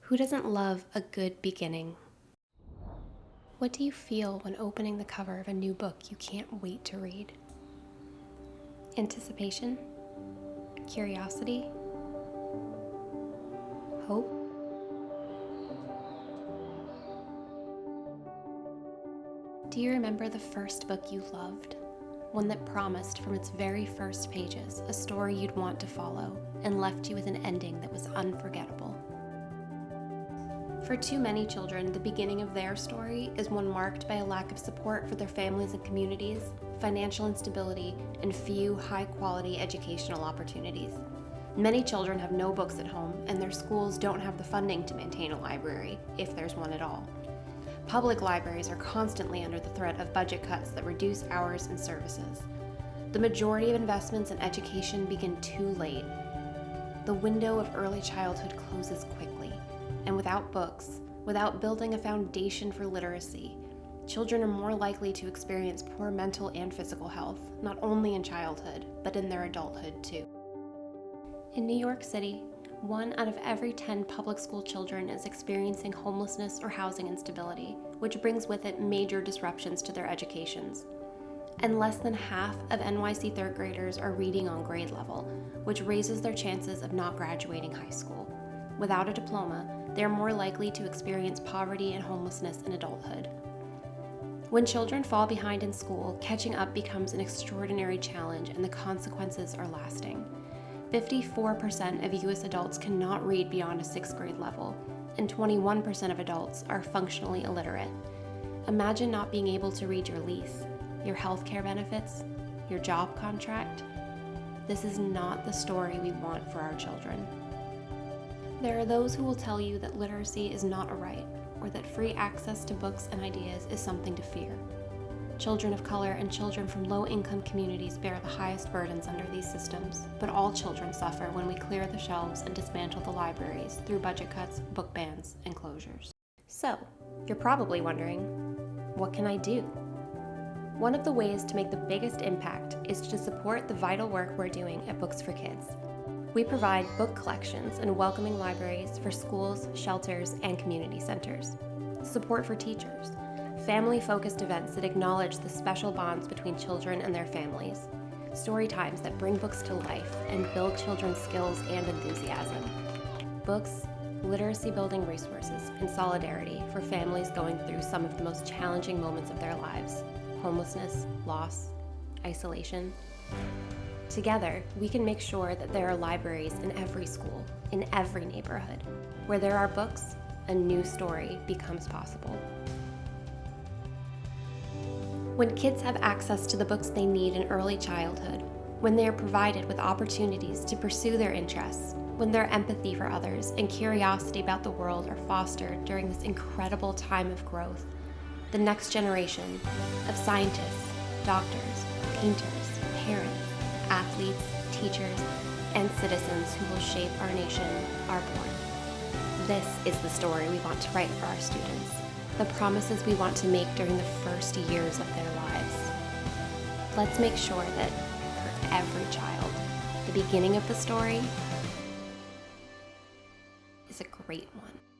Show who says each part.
Speaker 1: Who doesn't love a good beginning? What do you feel when opening the cover of a new book you can't wait to read? Anticipation? Curiosity? Hope? Do you remember the first book you loved? One that promised from its very first pages a story you'd want to follow and left you with an ending that was unforgettable. For too many children, the beginning of their story is one marked by a lack of support for their families and communities, financial instability, and few high-quality educational opportunities. Many children have no books at home, and their schools don't have the funding to maintain a library, if there's one at all. Public libraries are constantly under the threat of budget cuts that reduce hours and services. The majority of investments in education begin too late. The window of early childhood closes quickly. And without books, without building a foundation for literacy, children are more likely to experience poor mental and physical health, not only in childhood, but in their adulthood too. In New York City, 1 out of every 10 public school children is experiencing homelessness or housing instability, which brings with it major disruptions to their educations. And less than half of NYC third graders are reading on grade level, which raises their chances of not graduating high school. Without a diploma, they are more likely to experience poverty and homelessness in adulthood. When children fall behind in school, catching up becomes an extraordinary challenge and the consequences are lasting. 54% of U.S. adults cannot read beyond a 6th grade level, and 21% of adults are functionally illiterate. Imagine not being able to read your lease, your healthcare benefits, your job contract. This is not the story we want for our children. There are those who will tell you that literacy is not a right, or that free access to books and ideas is something to fear. Children of color and children from low-income communities bear the highest burdens under these systems, but all children suffer when we clear the shelves and dismantle the libraries through budget cuts, book bans, and closures. So, you're probably wondering, what can I do? One of the ways to make the biggest impact is to support the vital work we're doing at Books for Kids. We provide book collections and welcoming libraries for schools, shelters, and community centers. Support for teachers, family-focused events that acknowledge the special bonds between children and their families, story times that bring books to life and build children's skills and enthusiasm, books, literacy-building resources, and solidarity for families going through some of the most challenging moments of their lives: homelessness, loss, isolation. Together, we can make sure that there are libraries in every school, in every neighborhood. Where there are books, a new story becomes possible. When kids have access to the books they need in early childhood, when they are provided with opportunities to pursue their interests, when their empathy for others and curiosity about the world are fostered during this incredible time of growth, the next generation of scientists, doctors, painters, parents, athletes, teachers, and citizens who will shape our nation are born. This is the story we want to write for our students, the promises we want to make during the first years of their lives. Let's make sure that for every child, the beginning of the story is a great one.